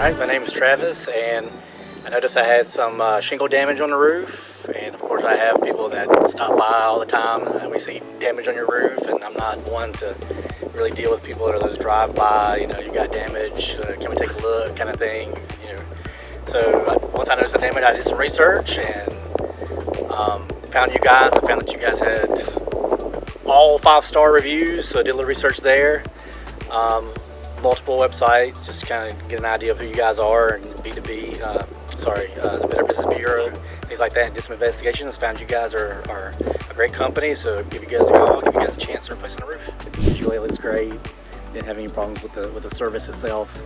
Hi, my name is Travis, and I noticed I had some shingle damage on the roof. And of course, I have people that stop by all the time, and we see damage on your roof. And I'm not one to really deal with people that are those drive by. You got damage. Can we take a look, kind of thing. So once I noticed the damage, I did some research and found you guys. I found that you guys had all 5-star reviews, so I did a little research there. Multiple websites, just kind of get an idea of who you guys are, and B2B, the Better Business Bureau, things like that, and did some investigations. Found you guys are a great company, so give you guys a call, give you guys a chance to replace the roof. Visually it looks great. Didn't have any problems with the service itself.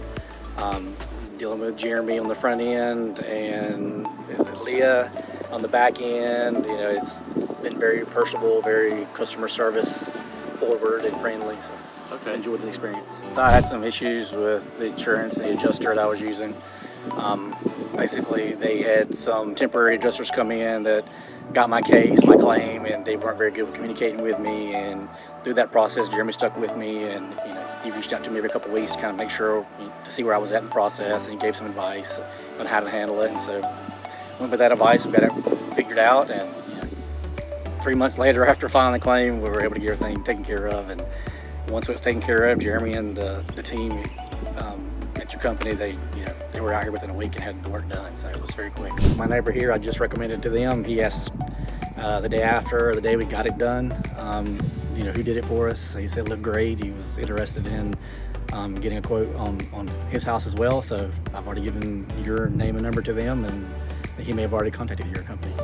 Dealing with Jeremy on the front end, and is it Leah on the back end. It's been very personable, very customer service forward and friendly. So. Okay. Enjoyed the experience. So I had some issues with the insurance and the adjuster that I was using. Basically, they had some temporary adjusters come in that got my case, my claim, and they weren't very good with communicating with me. And through that process, Jeremy stuck with me, and he reached out to me every couple of weeks to kind of make sure to see where I was at in the process, and he gave some advice on how to handle it. And so went with that advice, we got it figured out, and 3 months later, after filing the claim, we were able to get everything taken care of. And once it was taken care of, Jeremy and the team at your company, they were out here within a week and had the work done, so it was very quick. My neighbor here, I just recommended to them. He asked the day after, or the day we got it done, who did it for us. He said it looked great. He was interested in getting a quote on his house as well, so I've already given your name and number to them, and he may have already contacted your company.